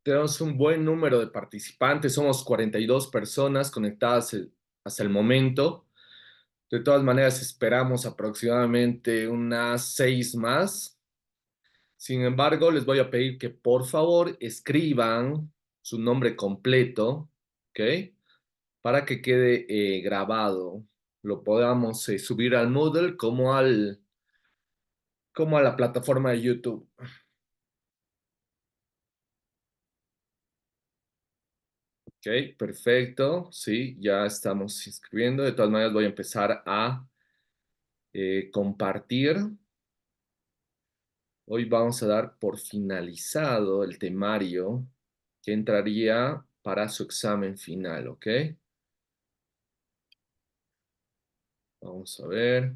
Tenemos un buen número de participantes, somos 42 personas conectadas hasta el momento. De todas maneras, esperamos aproximadamente unas 6 más. Sin embargo, les voy a pedir que por favor escriban su nombre completo, ¿ok? Para que quede grabado, lo podamos subir al Moodle como a la plataforma de YouTube. Ok, perfecto. Sí, ya estamos inscribiendo. De todas maneras, voy a empezar a compartir. Hoy vamos a dar por finalizado el temario que entraría para su examen final, ¿ok? Vamos a ver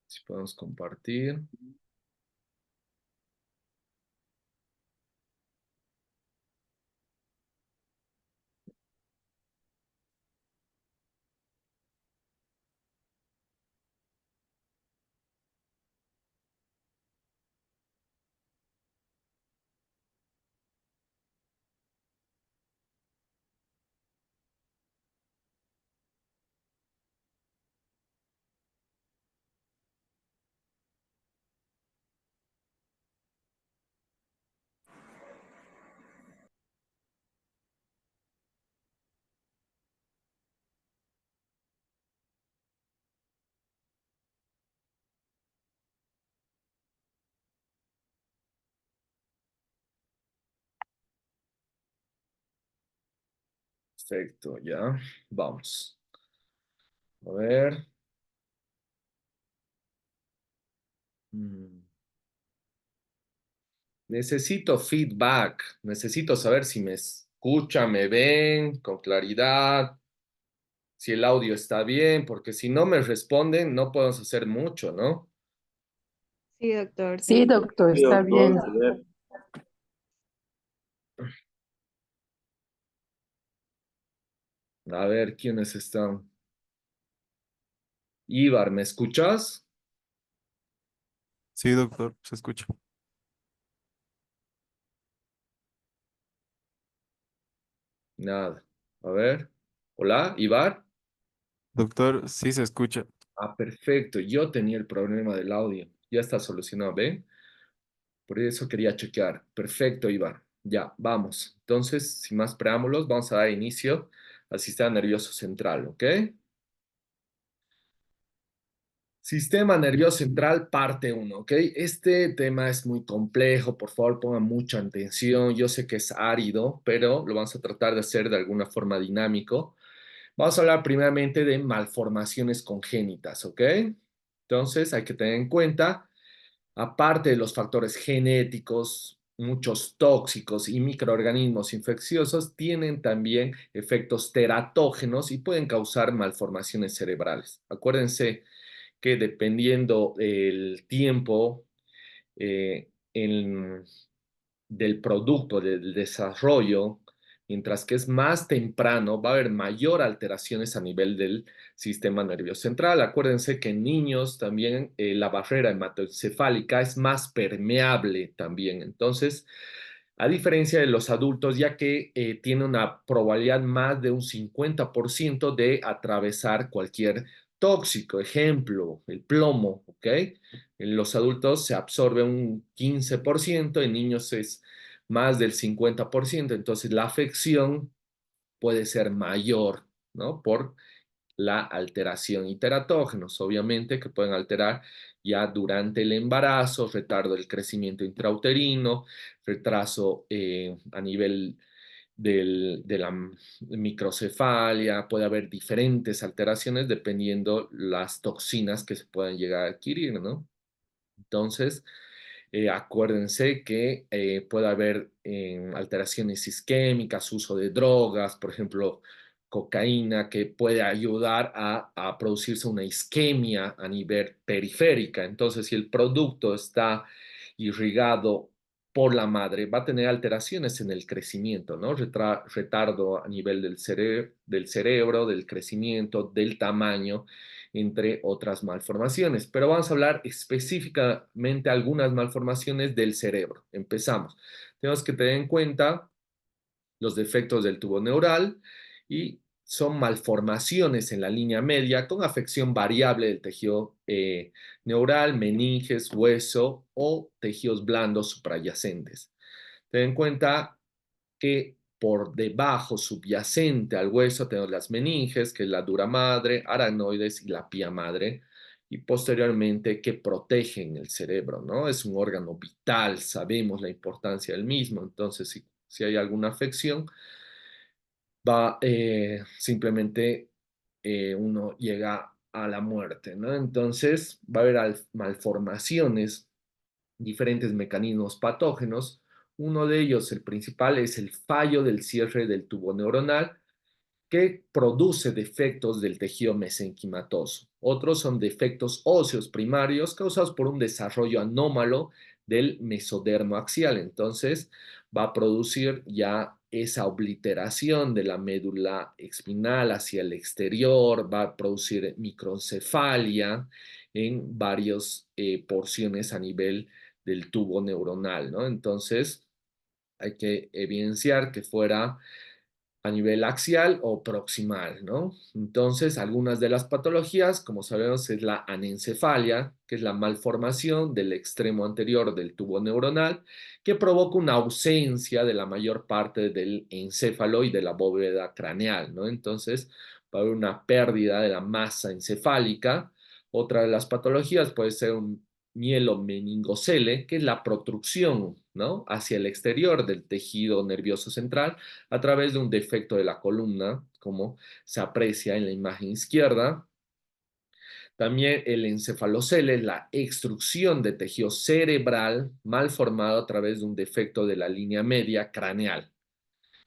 si podemos compartir. Perfecto, ya. Vamos. A ver. Mm. Necesito feedback. Necesito saber si me escuchan, me ven con claridad, si el audio está bien, porque si no me responden, no podemos hacer mucho, ¿no? Sí, doctor, Sí, sí. doctor, Sí, está doctor, bien. se ve. A ver quiénes están. Ibar, ¿me escuchas? Sí, doctor, se escucha. Nada. A ver. Hola, Ibar. Doctor, sí se escucha. Ah, perfecto. Yo tenía el problema del audio. Ya está solucionado, ¿ven? Por eso quería chequear. Perfecto, Ibar. Ya, vamos. Entonces, sin más preámbulos, vamos a dar inicio al sistema nervioso central, ¿ok? Sistema nervioso central, parte uno, ¿ok? Este tema es muy complejo, por favor pongan mucha atención. Yo sé que es árido, pero lo vamos a tratar de hacer de alguna forma dinámico. Vamos a hablar primeramente de malformaciones congénitas, ¿ok? Entonces hay que tener en cuenta, aparte de los factores genéticos, muchos tóxicos y microorganismos infecciosos tienen también efectos teratógenos y pueden causar malformaciones cerebrales. Acuérdense que dependiendo del tiempo en del producto, del desarrollo, mientras que es más temprano, va a haber mayor alteraciones a nivel del sistema nervioso central. Acuérdense que en niños también la barrera hematoencefálica es más permeable también. Entonces, a diferencia de los adultos, ya que tiene una probabilidad más de un 50% de atravesar cualquier tóxico, ejemplo, el plomo, ¿ok? En los adultos se absorbe un 15%, en niños es más del 50%, entonces la afección puede ser mayor, ¿no? Por la alteración y teratógenos, obviamente, que pueden alterar ya durante el embarazo, retardo del crecimiento intrauterino, retraso a nivel de la microcefalia, puede haber diferentes alteraciones dependiendo las toxinas que se puedan llegar a adquirir, ¿no? Entonces, acuérdense que puede haber alteraciones isquémicas, uso de drogas, por ejemplo, cocaína, que puede ayudar a producirse una isquemia a nivel periférica. Entonces, si el producto está irrigado por la madre, va a tener alteraciones en el crecimiento, ¿no? Retardo a nivel del cerebro, del crecimiento, del tamaño entre otras malformaciones. Pero vamos a hablar específicamente de algunas malformaciones del cerebro. Empezamos. Tenemos que tener en cuenta los defectos del tubo neural y son malformaciones en la línea media con afección variable del tejido neural, meninges, hueso o tejidos blandos suprayacentes. Ten en cuenta que por debajo, subyacente al hueso, tenemos las meninges, que es la dura madre, aracnoides y la pía madre, y posteriormente que protegen el cerebro, ¿no? Es un órgano vital, sabemos la importancia del mismo, entonces si hay alguna afección, va simplemente uno llega a la muerte, ¿no? Entonces va a haber malformaciones, diferentes mecanismos patógenos. Uno de ellos, el principal, es el fallo del cierre del tubo neuronal que produce defectos del tejido mesenquimatoso. Otros son defectos óseos primarios causados por un desarrollo anómalo del mesodermo axial. Entonces, va a producir ya esa obliteración de la médula espinal hacia el exterior, va a producir microencefalia en varias porciones a nivel del tubo neuronal, ¿no? Entonces, hay que evidenciar que fuera a nivel axial o proximal, ¿no? Entonces, algunas de las patologías, como sabemos, es la anencefalia, que es la malformación del extremo anterior del tubo neuronal, que provoca una ausencia de la mayor parte del encéfalo y de la bóveda craneal, ¿no? Entonces, va a haber una pérdida de la masa encefálica. Otra de las patologías puede ser un mielomeningocele, que es la protrusión, ¿no? Hacia el exterior del tejido nervioso central a través de un defecto de la columna, como se aprecia en la imagen izquierda. También el encefalocele es la extrusión de tejido cerebral mal formado a través de un defecto de la línea media craneal.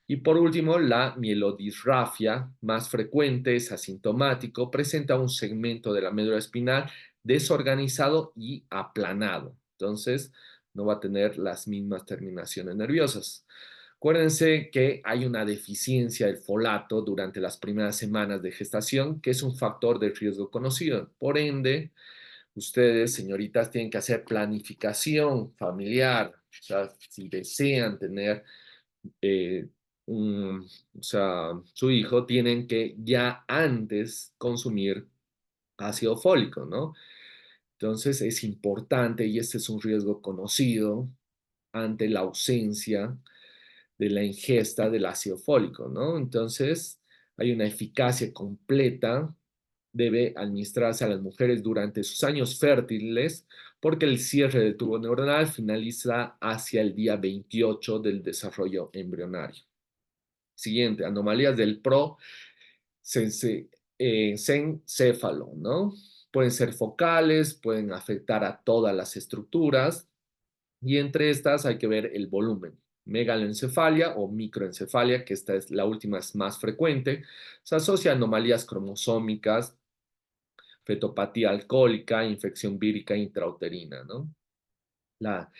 Y por último, la mielodisrafia, más frecuente, es asintomático, presenta un segmento de la médula espinal desorganizado y aplanado. Entonces, no va a tener las mismas terminaciones nerviosas. Acuérdense que hay una deficiencia del folato durante las primeras semanas de gestación, que es un factor de riesgo conocido. Por ende, ustedes, señoritas, tienen que hacer planificación familiar. O sea, si desean tener eh, o sea, su hijo, tienen que ya antes consumir ácido fólico, ¿no? Entonces es importante y este es un riesgo conocido ante la ausencia de la ingesta del ácido fólico, ¿no? Entonces hay una eficacia completa, debe administrarse a las mujeres durante sus años fértiles porque el cierre del tubo neuronal finaliza hacia el día 28 del desarrollo embrionario. Siguiente, anomalías del prosencéfalo, ¿no? Pueden ser focales, pueden afectar a todas las estructuras y entre estas hay que ver el volumen. Megaloencefalia o microencefalia, que esta es la última, es más frecuente, se asocia a anomalías cromosómicas, fetopatía alcohólica, infección vírica intrauterina, ¿no? La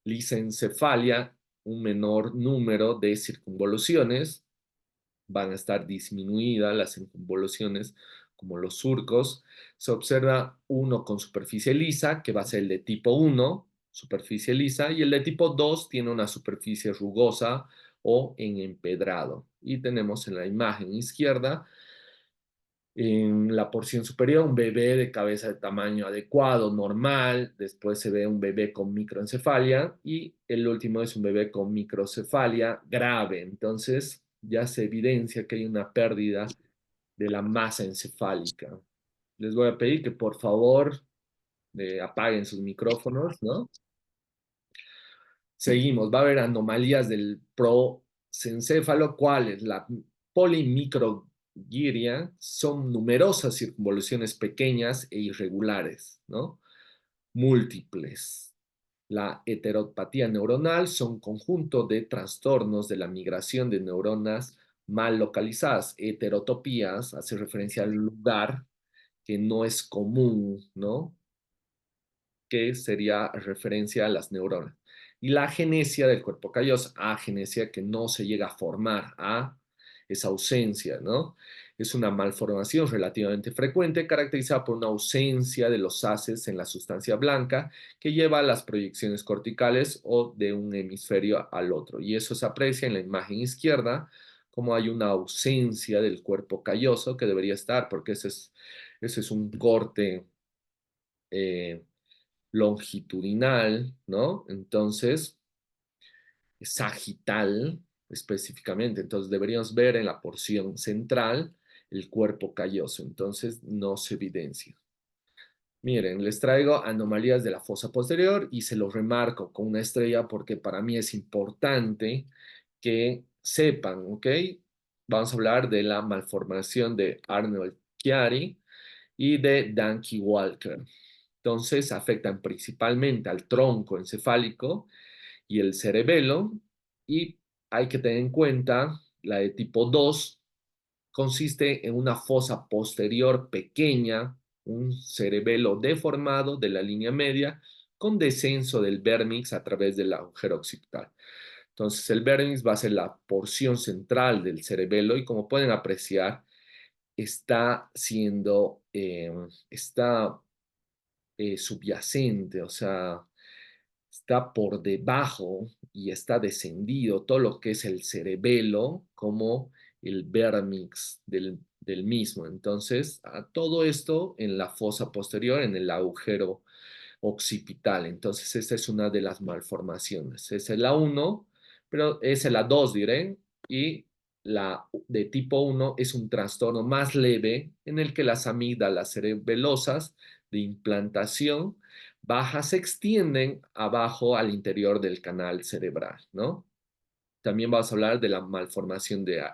lisencefalia, un menor número de circunvoluciones, van a estar disminuidas las circunvoluciones como los surcos. Se observa uno con superficie lisa, que va a ser el de tipo 1, superficie lisa, y el de tipo 2 tiene una superficie rugosa o en empedrado. Y tenemos en la imagen izquierda, en la porción superior, un bebé de cabeza de tamaño adecuado, normal. Después se ve un bebé con microencefalia y el último es un bebé con microcefalia grave. Entonces ya se evidencia que hay una pérdida de la masa encefálica. Les voy a pedir que por favor apaguen sus micrófonos, ¿no? Seguimos, va a haber anomalías del prosencéfalo, ¿cuáles? La polimicrogyria, son numerosas circunvoluciones pequeñas e irregulares, ¿no? Múltiples. La heteropatía neuronal son conjunto de trastornos de la migración de neuronas mal localizadas. Heterotopías hace referencia al lugar que no es común, ¿no? Que sería referencia a las neuronas. Y la agenesia del cuerpo calloso, agenesia que no se llega a formar, a esa ausencia, ¿no? Es una malformación relativamente frecuente caracterizada por una ausencia de los haces en la sustancia blanca que lleva a las proyecciones corticales o de un hemisferio al otro. Y eso se aprecia en la imagen izquierda, como hay una ausencia del cuerpo calloso que debería estar, porque ese es un corte eh, longitudinal, ¿no? Entonces, sagital específicamente. Entonces, deberíamos ver en la porción central el cuerpo calloso. Entonces, no se evidencia. Miren, les traigo anomalías de la fosa posterior y se los remarco con una estrella porque para mí es importante que sepan, ¿ok? Vamos a hablar de la malformación de Arnold Chiari y de Danke Walker. Entonces, afectan principalmente al tronco encefálico y el cerebelo, y hay que tener en cuenta la de tipo 2 consiste en una fosa posterior pequeña, un cerebelo deformado de la línea media con descenso del vérmix a través del agujero occipital. Entonces el vérmix va a ser la porción central del cerebelo y como pueden apreciar, está siendo, está subyacente, o sea, está por debajo y está descendido todo lo que es el cerebelo como el vérmix del mismo. Entonces, a todo esto en la fosa posterior, en el agujero occipital. Entonces, esta es una de las malformaciones. Esa es la uno, pero esa es la 2 diré, y la de tipo uno es un trastorno más leve en el que las amígdalas cerebelosas de implantación baja se extienden abajo al interior del canal cerebral, ¿no? También vamos a hablar de la malformación de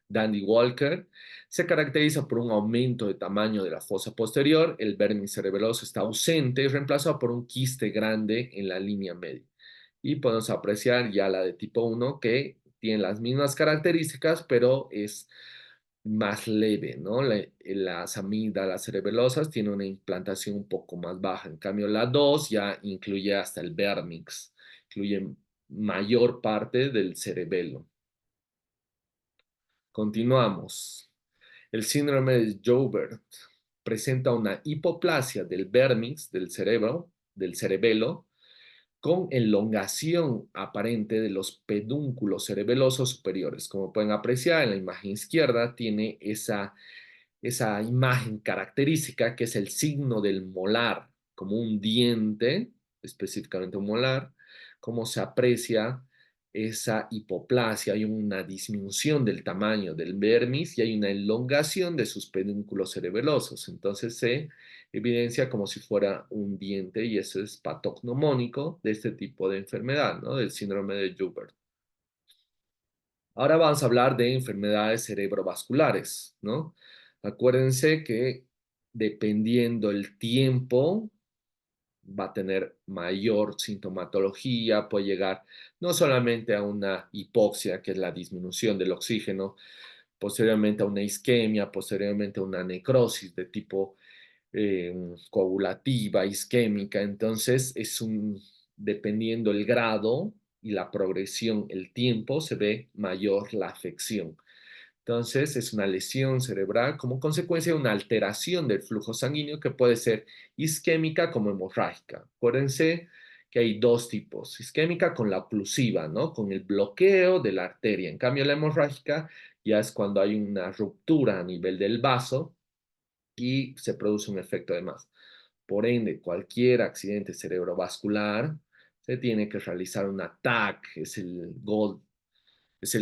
Dandy Walker. Se caracteriza por un aumento de tamaño de la fosa posterior, el vértice cerebeloso está ausente y reemplazado por un quiste grande en la línea media. Y podemos apreciar ya la de tipo uno que tiene las mismas características, pero es más leve, ¿no? Las amígdalas cerebelosas tienen una implantación un poco más baja. En cambio, la 2 ya incluye hasta el vérmix, incluye mayor parte del cerebelo. Continuamos. El síndrome de Joubert presenta una hipoplasia del vérmix del cerebro, del cerebelo, con elongación aparente de los pedúnculos cerebelosos superiores. Como pueden apreciar en la imagen izquierda, tiene esa imagen característica que es el signo del molar, como un diente, específicamente un molar, cómo se aprecia esa hipoplasia, hay una disminución del tamaño del vermis y hay una elongación de sus pedúnculos cerebelosos. Entonces se evidencia como si fuera un diente y eso es patognomónico de este tipo de enfermedad, ¿no? Del síndrome de Joubert. Ahora vamos a hablar de enfermedades cerebrovasculares, ¿no? Acuérdense que dependiendo el tiempo va a tener mayor sintomatología, puede llegar no solamente a una hipoxia, que es la disminución del oxígeno, posteriormente a una isquemia, posteriormente a una necrosis de tipo coagulativa, isquémica. Entonces, dependiendo el grado y la progresión, el tiempo, se ve mayor la afección. Entonces, es una lesión cerebral como consecuencia de una alteración del flujo sanguíneo que puede ser isquémica como hemorrágica. Acuérdense que hay dos tipos, isquémica con la oclusiva, ¿no? Con el bloqueo de la arteria. En cambio, la hemorrágica ya es cuando hay una ruptura a nivel del vaso y se produce un efecto de más. Por ende, cualquier accidente cerebrovascular se tiene que realizar un TAC, es el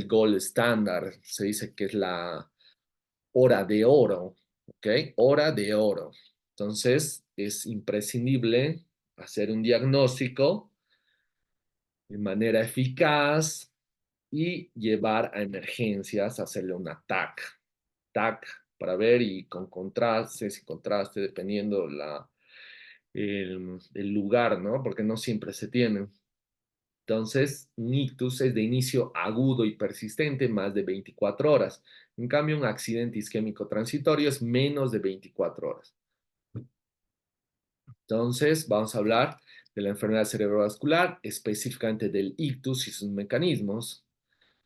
gold estándar, se dice que es la hora de oro, ¿ok? Hora de oro. Entonces, es imprescindible hacer un diagnóstico de manera eficaz y llevar a emergencias, hacerle una TAC para ver y con contraste, sin contraste, dependiendo el lugar, ¿no? Porque no siempre se tienen. Entonces, un ictus es de inicio agudo y persistente, más de 24 horas. En cambio, un accidente isquémico transitorio es menos de 24 horas. Entonces, vamos a hablar de la enfermedad cerebrovascular, específicamente del ictus y sus mecanismos.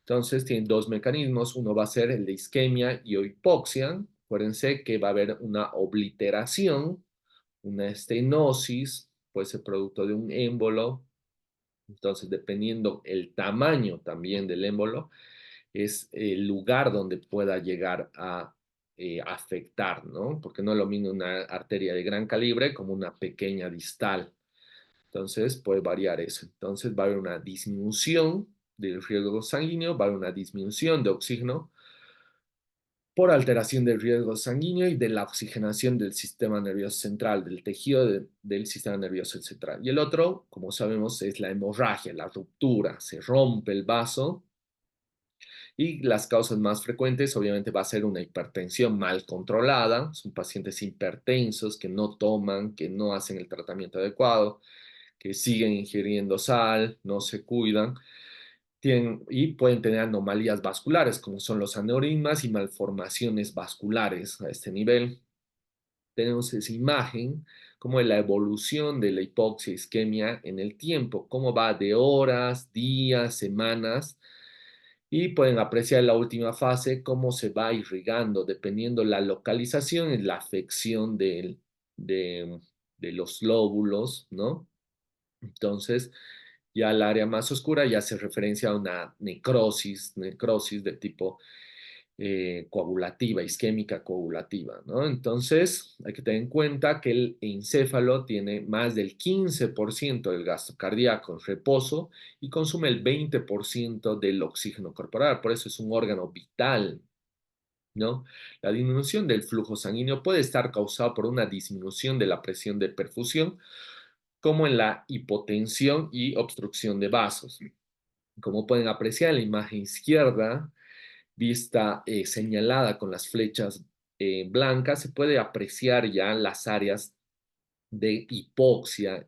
Entonces, tienen dos mecanismos. Uno va a ser el de isquemia y hipoxia. Acuérdense que va a haber una obliteración, una estenosis, puede ser producto de un émbolo. Entonces, dependiendo el tamaño también del émbolo, es el lugar donde pueda llegar a afectar, ¿no? Porque no es lo mismo una arteria de gran calibre como una pequeña distal. Entonces, puede variar eso. Entonces, va a haber una disminución del riesgo sanguíneo, va a haber una disminución de oxígeno por alteración del riesgo sanguíneo y de la oxigenación del sistema nervioso central, del tejido del sistema nervioso central. Y el otro, como sabemos, es la hemorragia, la ruptura. Se rompe el vaso y las causas más frecuentes, obviamente, va a ser una hipertensión mal controlada. Son pacientes hipertensos que no toman, que no hacen el tratamiento adecuado, que siguen ingiriendo sal, no se cuidan. Y pueden tener anomalías vasculares, como son los aneurismas y malformaciones vasculares a este nivel. Tenemos esa imagen como de la evolución de la hipoxia isquemia en el tiempo, cómo va de horas, días, semanas, y pueden apreciar en la última fase cómo se va irrigando, dependiendo la localización y la afección de, de los lóbulos, ¿no? Entonces, ya el área más oscura ya hace referencia a una necrosis de tipo coagulativa, isquémica coagulativa, ¿no? Entonces, hay que tener en cuenta que el encéfalo tiene más del 15% del gasto cardíaco en reposo y consume el 20% del oxígeno corporal, por eso es un órgano vital, ¿no? La disminución del flujo sanguíneo puede estar causada por una disminución de la presión de perfusión, como en la hipotensión y obstrucción de vasos. Como pueden apreciar en la imagen izquierda, vista señalada con las flechas blancas, se puede apreciar ya las áreas de hipoxia,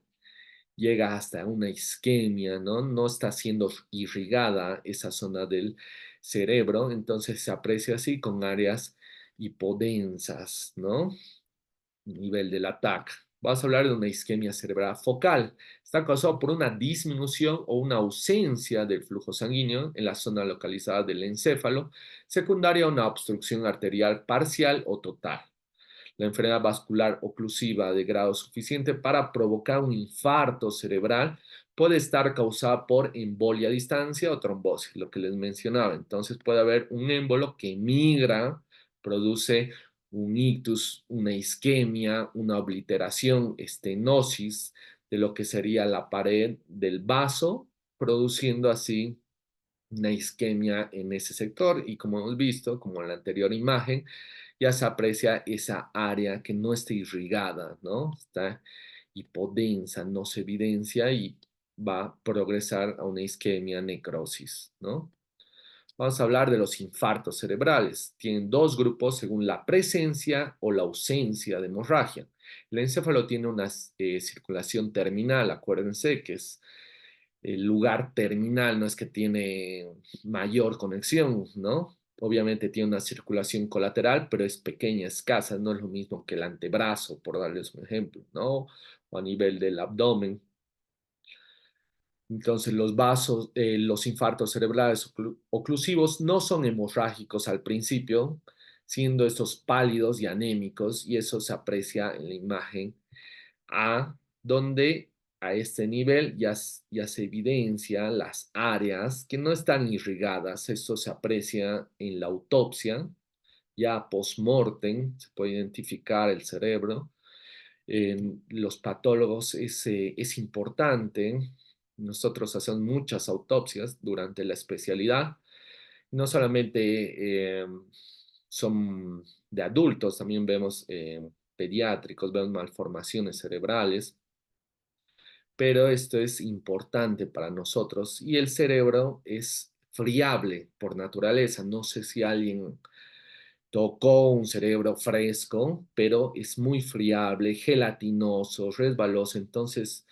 llega hasta una isquemia, ¿no? No está siendo irrigada esa zona del cerebro, entonces se aprecia así con áreas hipodensas, ¿no? Nivel del ataque. Vamos a hablar de una isquemia cerebral focal. Está causado por una disminución o una ausencia del flujo sanguíneo en la zona localizada del encéfalo, secundaria a una obstrucción arterial parcial o total. La enfermedad vascular oclusiva de grado suficiente para provocar un infarto cerebral puede estar causada por embolia a distancia o trombosis, lo que les mencionaba. Entonces puede haber un émbolo que migra, produce un ictus, una isquemia, una obliteración, estenosis de lo que sería la pared del vaso, produciendo así una isquemia en ese sector y como hemos visto, como en la anterior imagen, ya se aprecia esa área que no está irrigada, ¿no? Está hipodensa, no se evidencia y va a progresar a una isquemia necrosis, ¿no? Vamos a hablar de los infartos cerebrales. Tienen dos grupos según la presencia o la ausencia de hemorragia. El encéfalo tiene una circulación terminal, acuérdense que es el lugar terminal, no es que tiene mayor conexión, ¿no? Obviamente tiene una circulación colateral, pero es pequeña, escasa, no es lo mismo que el antebrazo, por darles un ejemplo, ¿no? O a nivel del abdomen. Entonces, los vasos, los infartos cerebrales oclusivos no son hemorrágicos al principio, siendo estos pálidos y anémicos, y eso se aprecia en la imagen A, donde a este nivel ya se evidencia las áreas que no están irrigadas. Esto se aprecia en la autopsia, ya post-mortem, se puede identificar el cerebro. En los patólogos es importante. Nosotros hacemos muchas autopsias durante la especialidad. No solamente son de adultos, también vemos pediátricos, vemos malformaciones cerebrales, pero esto es importante para nosotros y el cerebro es friable por naturaleza. No sé si alguien tocó un cerebro fresco, pero es muy friable, gelatinoso, resbaloso. Entonces,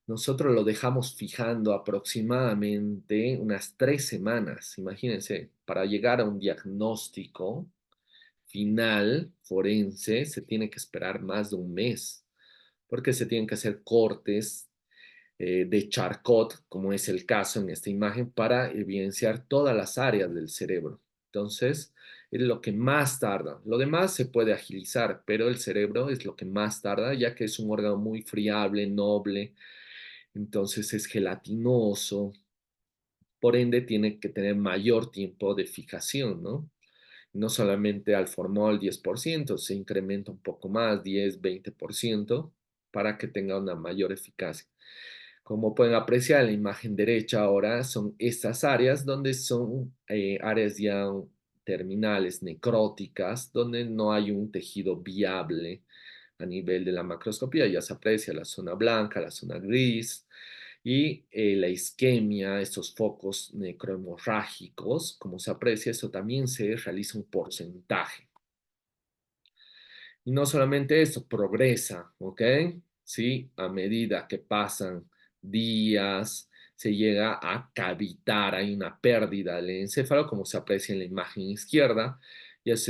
nosotros lo dejamos fijando aproximadamente unas 3 semanas, imagínense, para llegar a un diagnóstico final forense se tiene que esperar más de un mes, porque se tienen que hacer cortes de Charcot, como es el caso en esta imagen, para evidenciar todas las áreas del cerebro. Entonces, es lo que más tarda. Lo demás se puede agilizar, pero el cerebro es lo que más tarda, ya que es un órgano muy friable, noble, entonces es gelatinoso, por ende tiene que tener mayor tiempo de fijación, ¿no? No solamente al formol 10%, se incrementa un poco más, 10, 20%, para que tenga una mayor eficacia. Como pueden apreciar en la imagen derecha ahora, son estas áreas donde son áreas ya terminales, necróticas, donde no hay un tejido viable a nivel de la macroscopía. Ya se aprecia la zona blanca, la zona gris y la isquemia, estos focos necrohemorrágicos, como se aprecia, eso también se realiza un porcentaje. Y no solamente eso, progresa, ¿ok? Sí, a medida que pasan días, se llega a cavitar, hay una pérdida del encéfalo, como se aprecia en la imagen izquierda, y es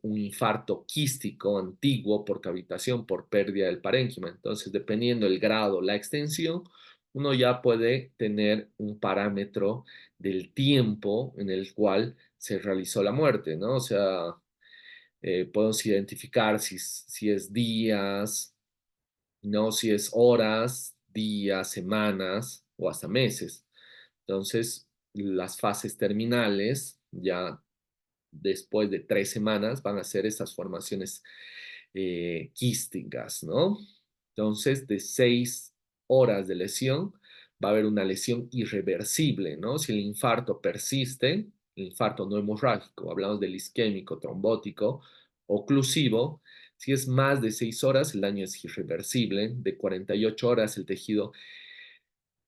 un infarto quístico antiguo por cavitación, por pérdida del parénquima. Entonces, dependiendo del grado, la extensión, uno ya puede tener un parámetro del tiempo en el cual se realizó la muerte, ¿no? O sea, podemos identificar si es días, ¿no? Si es horas, días, semanas o hasta meses. Entonces, las fases terminales, ya después de 3 semanas, van a ser estas formaciones quísticas, ¿no? Entonces, de 6 horas de lesión, va a haber una lesión irreversible, ¿no? Si el infarto persiste, el infarto no hemorrágico, hablamos del isquémico, trombótico, oclusivo, si es más de 6 horas, el daño es irreversible. De 48 horas, el tejido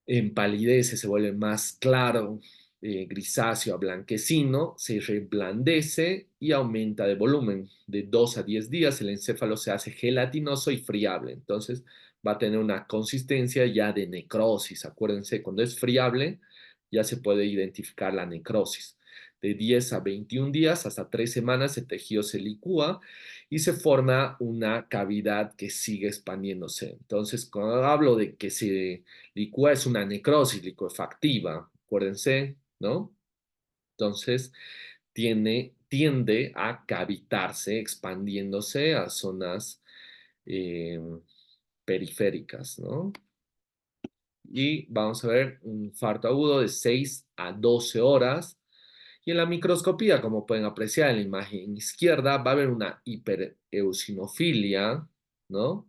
empalidece, se vuelve más claro, grisáceo a blanquecino, se reblandece y aumenta de volumen. De 2 a 10 días, el encéfalo se hace gelatinoso y friable. Entonces, va a tener una consistencia ya de necrosis. Acuérdense, cuando es friable, ya se puede identificar la necrosis. De 10 a 21 días, hasta 3 semanas, el tejido se licúa y se forma una cavidad que sigue expandiéndose. Entonces, cuando hablo de que se licúa, es una necrosis licuefactiva, acuérdense, ¿no? Entonces, tiende a cavitarse, expandiéndose a zonas eh, periféricas, ¿no? Y vamos a ver un infarto agudo de 6 a 12 horas. Y en la microscopía, como pueden apreciar en la imagen izquierda, va a haber una hipereosinofilia, ¿no?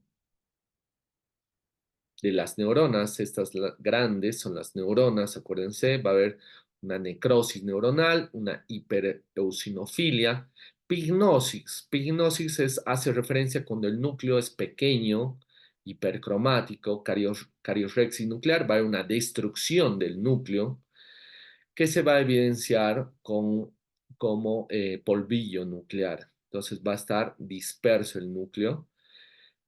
De las neuronas, estas grandes son las neuronas, acuérdense, va a haber una necrosis neuronal, una hipereosinofilia, pignosis. Pignosis hace referencia cuando el núcleo es pequeño, hipercromático, cariorrexis nuclear, va a haber una destrucción del núcleo que se va a evidenciar como polvillo nuclear. Entonces va a estar disperso el núcleo,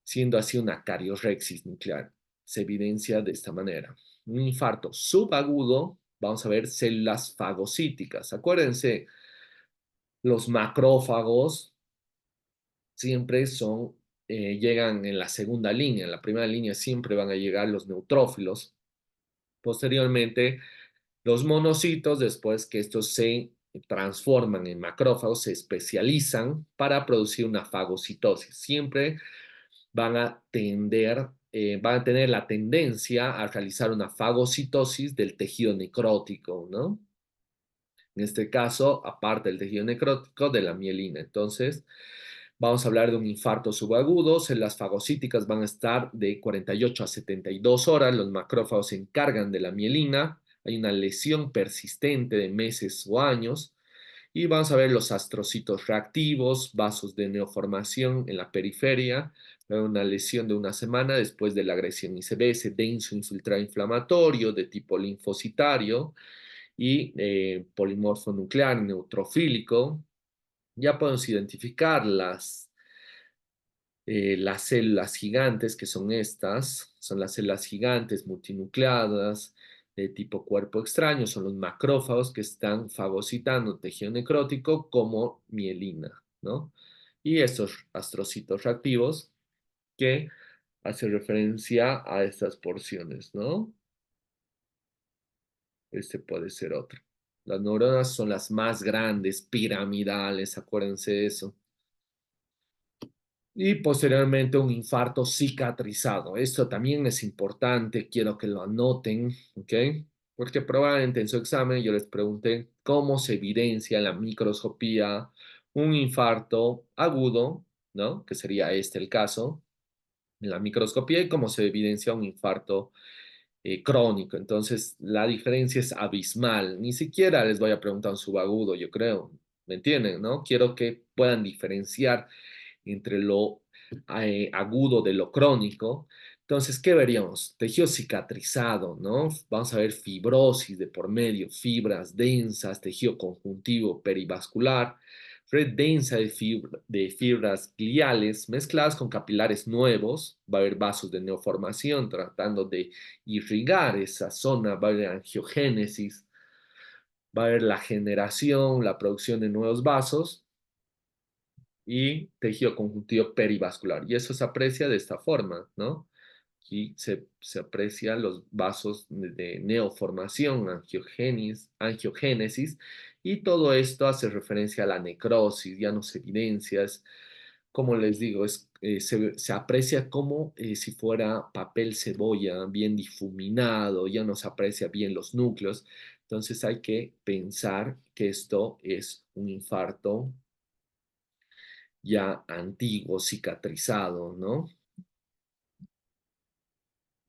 siendo así una cariorrexis nuclear. Se evidencia de esta manera. Un infarto subagudo, vamos a ver células fagocíticas. Acuérdense, los macrófagos siempre llegan en la segunda línea. En la primera línea siempre van a llegar los neutrófilos. Posteriormente, los monocitos, después que estos se transforman en macrófagos, se especializan para producir una fagocitosis. Siempre van a tener la tendencia a realizar una fagocitosis del tejido necrótico, ¿no? En este caso, aparte del tejido necrótico, de la mielina. Entonces, vamos a hablar de un infarto subagudo. Las fagocíticas van a estar de 48 a 72 horas. Los macrófagos se encargan de la mielina. Hay una lesión persistente de meses o años. Y vamos a ver los astrocitos reactivos, vasos de neoformación en la periferia, una lesión de una semana después de la agresión y se ve ese denso infiltrado inflamatorio de tipo linfocitario y polimorfo nuclear neutrofílico. Ya podemos identificar las células gigantes, que son estas, son las células gigantes multinucleadas de tipo cuerpo extraño, son los macrófagos que están fagocitando tejido necrótico como mielina, ¿no? Y estos astrocitos reactivos que hacen referencia a estas porciones, ¿no? Este puede ser otro. Las neuronas son las más grandes, piramidales, acuérdense de eso. Y posteriormente un infarto cicatrizado. Esto también es importante, quiero que lo anoten, ¿ok? Porque probablemente en su examen yo les pregunté cómo se evidencia en la microscopía un infarto agudo, ¿no? Que sería este el caso, en la microscopía, y cómo se evidencia un infarto crónico. Entonces, la diferencia es abismal. Ni siquiera les voy a preguntar un subagudo, yo creo. ¿Me entienden, no? Quiero que puedan diferenciar entre lo agudo de lo crónico. Entonces, ¿qué veríamos? Tejido cicatrizado, ¿no? Vamos a ver fibrosis de por medio, fibras densas, tejido conjuntivo perivascular, red densa de fibras gliales mezcladas con capilares nuevos. Va a haber vasos de neoformación tratando de irrigar esa zona, va a haber angiogénesis, va a haber la generación, la producción de nuevos vasos y tejido conjuntivo perivascular. Y eso se aprecia de esta forma, ¿no? Aquí se aprecian los vasos de neoformación, angiogénesis, y todo esto hace referencia a la necrosis, ya no se evidencia, como les digo, se aprecia como si fuera papel cebolla bien difuminado, ya no se aprecia bien los núcleos, entonces hay que pensar que esto es un infarto ya antiguo, cicatrizado, ¿no?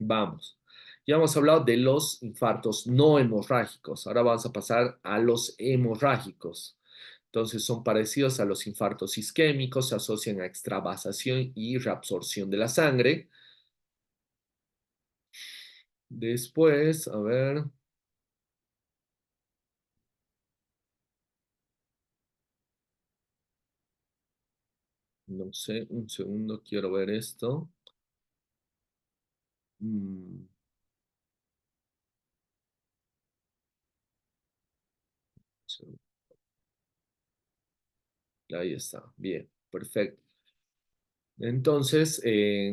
Vamos. Ya hemos hablado de los infartos no hemorrágicos. Ahora vamos a pasar a los hemorrágicos. Entonces son parecidos a los infartos isquémicos, se asocian a extravasación y reabsorción de la sangre. Después, a ver, no sé, un segundo, quiero ver esto. Mm, sí, ahí está, bien, perfecto. Entonces,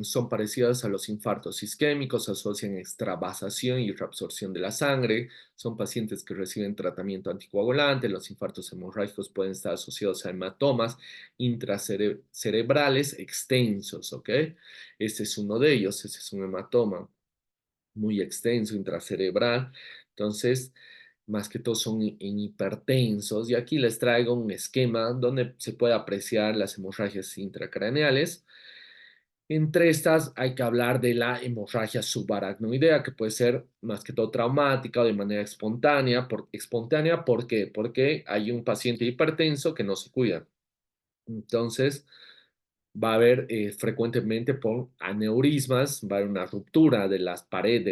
son parecidas a los infartos isquémicos, asocian extravasación y reabsorción de la sangre. Son pacientes que reciben tratamiento anticoagulante. Los infartos hemorrágicos pueden estar asociados a hematomas intracerebrales extensos, ¿ok? Este es uno de ellos, este es un hematoma muy extenso, intracerebral. Entonces, más que todo son en hipertensos. Y aquí les traigo un esquema donde se puede apreciar las hemorragias intracraneales. Entre estas hay que hablar de la hemorragia subaracnoidea, que puede ser más que todo traumática o de manera espontánea. Espontánea, ¿por qué? Porque hay un paciente hipertenso que no se cuida. Entonces, va a haber frecuentemente por aneurismas, va a haber una ruptura de las paredes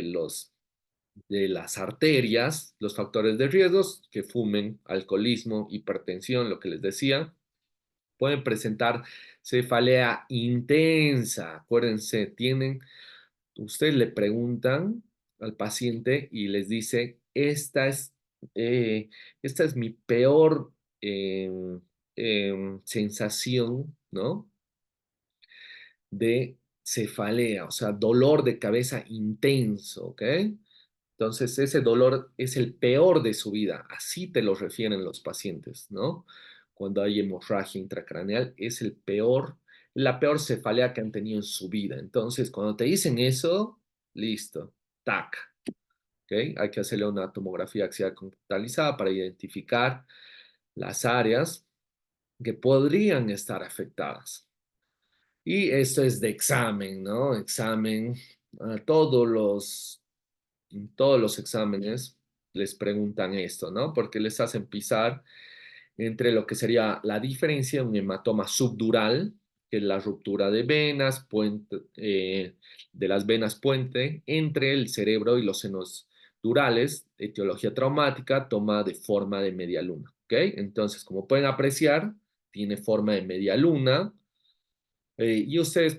de las arterias, los factores de riesgos que fumen, alcoholismo, hipertensión, lo que les decía, pueden presentar cefalea intensa. Acuérdense, ustedes le preguntan al paciente y les dice, esta es mi peor eh, sensación, ¿no? De cefalea, o sea, dolor de cabeza intenso, ¿ok? Entonces, ese dolor es el peor de su vida, así te lo refieren los pacientes, ¿no? Cuando hay hemorragia intracraneal, es la peor cefalea que han tenido en su vida. Entonces, cuando te dicen eso, listo, tac, ¿ok? Hay que hacerle una tomografía axial computarizada para identificar las áreas que podrían estar afectadas. Y esto es de examen, ¿no? Examen, a en todos los exámenes les preguntan esto, ¿no? Porque les hacen pisar entre lo que sería la diferencia de un hematoma subdural, que es la ruptura de venas, de las venas puente entre el cerebro y los senos durales, etiología traumática, toma de forma de media luna, ¿ok? Entonces, como pueden apreciar, tiene forma de media luna. Y ustedes,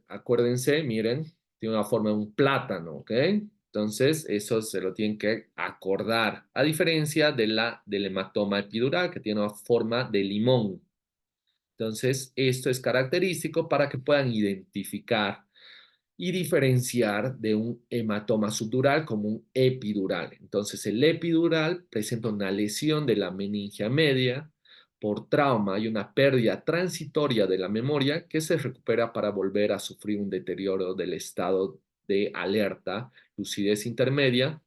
acuérdense, miren, tiene una forma de un plátano, ¿ok? Entonces, eso se lo tienen que acordar, a diferencia del hematoma epidural, que tiene una forma de limón. Entonces, esto es característico para que puedan identificar. y diferenciar de un hematoma subdural como un epidural. Entonces, el epidural presenta una lesión de la meningia media por trauma y una pérdida transitoria de la memoria que se recupera para volver a sufrir un deterioro del estado de alerta, lucidez intermedia.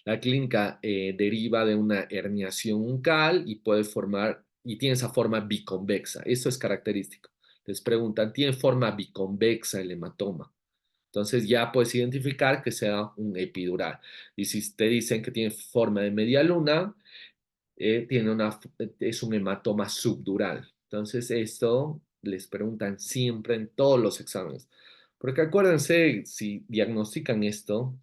La clínica deriva de una herniación uncal y puede formar, y tiene esa forma biconvexa. Eso es característico. Les preguntan, ¿tiene forma biconvexa el hematoma? Entonces ya puedes identificar que sea un epidural. Y si te dicen que tiene forma de media luna, es un hematoma subdural. Entonces esto les preguntan siempre en todos los exámenes. Porque acuérdense, si diagnostican esto,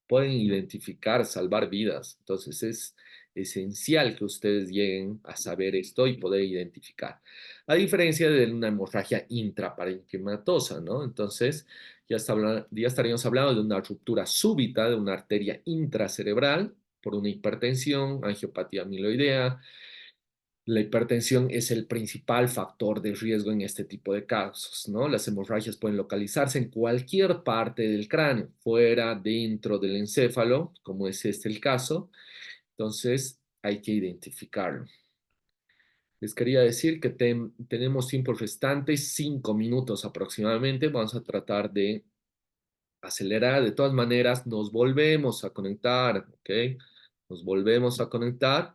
pueden identificar, salvar vidas. Entonces es esencial que ustedes lleguen a saber esto y poder identificar. A diferencia de una hemorragia intraparenquimatosa, ¿no? Entonces ya estaríamos hablando de una ruptura súbita de una arteria intracerebral por una hipertensión, angiopatía amiloidea. La hipertensión es el principal factor de riesgo en este tipo de casos, ¿no? Las hemorragias pueden localizarse en cualquier parte del cráneo, fuera, dentro del encéfalo, como es este el caso. Entonces, hay que identificarlo. Les quería decir que tenemos tiempo restante, 5 minutos aproximadamente. Vamos a tratar de acelerar. De todas maneras, nos volvemos a conectar, ¿ok? Nos volvemos a conectar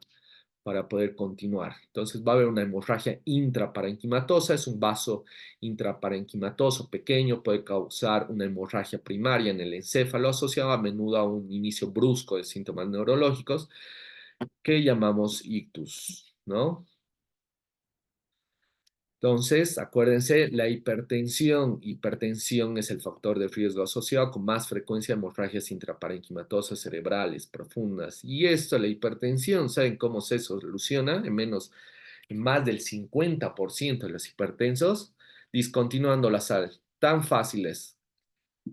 para poder continuar. Entonces va a haber una hemorragia intraparenquimatosa, es un vaso intraparenquimatoso pequeño, puede causar una hemorragia primaria en el encéfalo asociado a menudo a un inicio brusco de síntomas neurológicos que llamamos ictus, ¿no? Entonces, acuérdense, la hipertensión es el factor de riesgo asociado con más frecuencia a hemorragias intraparenquimatosas cerebrales profundas. Y esto, la hipertensión, ¿saben cómo se soluciona? En más del 50% de los hipertensos, discontinuando la sal. Tan fácil es.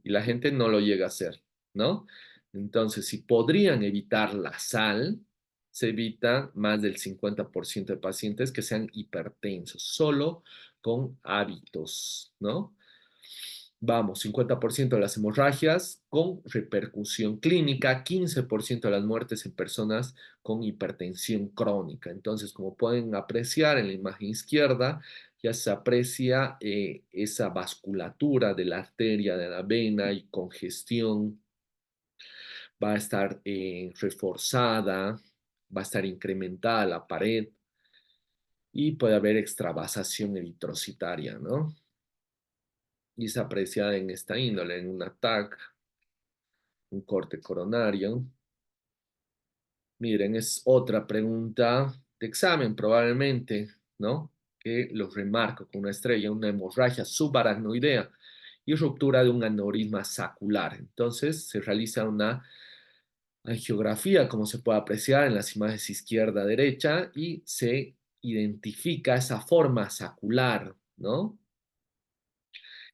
Y la gente no lo llega a hacer, ¿no? Entonces, si podrían evitar la sal, se evita más del 50% de pacientes que sean hipertensos, solo con hábitos, ¿no? Vamos, 50% de las hemorragias con repercusión clínica, 15% de las muertes en personas con hipertensión crónica. Entonces, como pueden apreciar en la imagen izquierda, ya se aprecia esa vasculatura de la arteria, de la vena y congestión va a estar reforzada, va a estar incrementada la pared y puede haber extravasación eritrocitaria, ¿no? Y se aprecia en esta índole, en un ataque, un corte coronario. Miren, es otra pregunta de examen probablemente, ¿no? Que los remarco con una estrella, una hemorragia subaracnoidea y ruptura de un aneurisma sacular. Entonces se realiza una angiografía, como se puede apreciar en las imágenes izquierda-derecha, y se identifica esa forma sacular, ¿no?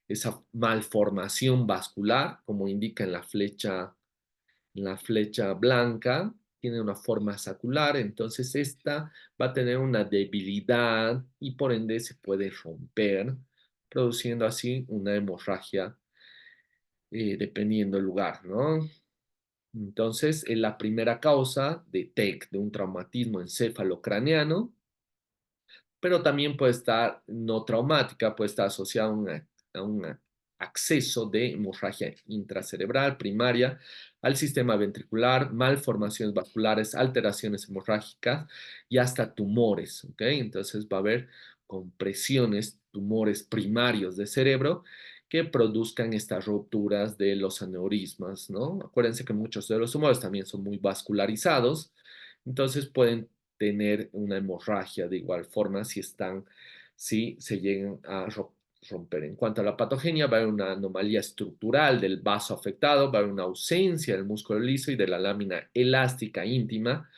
Esa malformación vascular, como indica en la flecha blanca, tiene una forma sacular, entonces esta va a tener una debilidad y por ende se puede romper, produciendo así una hemorragia dependiendo del lugar, ¿no? Entonces, es la primera causa de TEC, de un traumatismo encefalocraneano, pero también puede estar no traumática, puede estar asociada a un acceso de hemorragia intracerebral primaria al sistema ventricular, malformaciones vasculares, alteraciones hemorrágicas y hasta tumores, ¿ok? Entonces va a haber compresiones, tumores primarios de cerebro que produzcan estas rupturas de los aneurismas, ¿no? Acuérdense que muchos de los tumores también son muy vascularizados, entonces pueden tener una hemorragia de igual forma si se llegan a romper. En cuanto a la patogenia, va a haber una anomalía estructural del vaso afectado, va a haber una ausencia del músculo liso y de la lámina elástica íntima.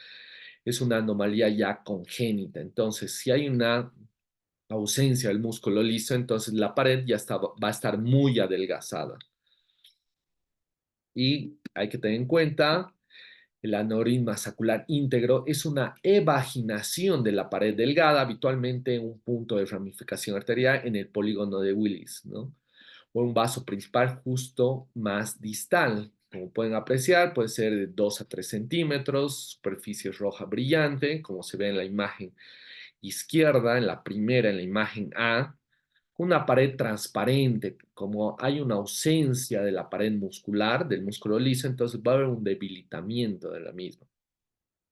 Es una anomalía ya congénita. Entonces, si hay una ausencia del músculo liso, entonces la pared va a estar muy adelgazada. Y hay que tener en cuenta el aneurisma sacular íntegro es una evaginación de la pared delgada, habitualmente un punto de ramificación arterial en el polígono de Willis, ¿no? o un vaso principal justo más distal. Como pueden apreciar, puede ser de 2 a 3 centímetros, superficie roja brillante, como se ve en la imagen izquierda, en la primera, en la imagen A, una pared transparente, como hay una ausencia de la pared muscular, del músculo liso, entonces va a haber un debilitamiento de la misma.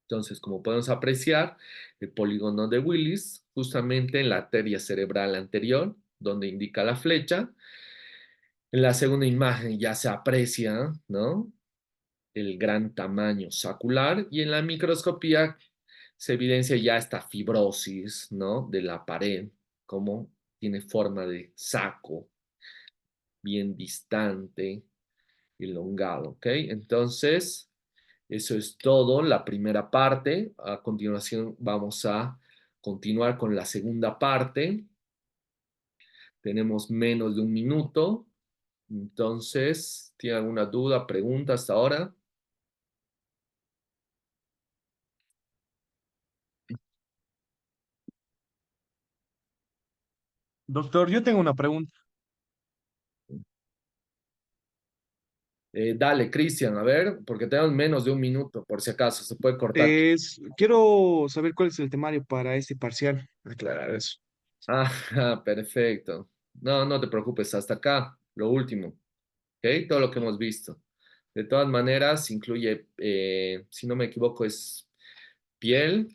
Entonces, como podemos apreciar, el polígono de Willis, justamente en la arteria cerebral anterior, donde indica la flecha. En la segunda imagen ya se aprecia, ¿no? El gran tamaño sacular y en la microscopía se evidencia ya esta fibrosis, ¿no? De la pared, como tiene forma de saco, bien distante, elongado, ¿ok? Entonces, eso es todo, la primera parte. A continuación vamos a continuar con la segunda parte. Tenemos menos de un minuto. Entonces, ¿tiene alguna duda, pregunta hasta ahora? Doctor, yo tengo una pregunta. Dale, Cristian, a ver, porque tenemos menos de un minuto, por si acaso, se puede cortar. Quiero saber cuál es el temario para este parcial. Aclarar eso. Ah, perfecto. No, no te preocupes, hasta acá, lo último, ¿ok? Todo lo que hemos visto. De todas maneras, incluye, si no me equivoco, es piel,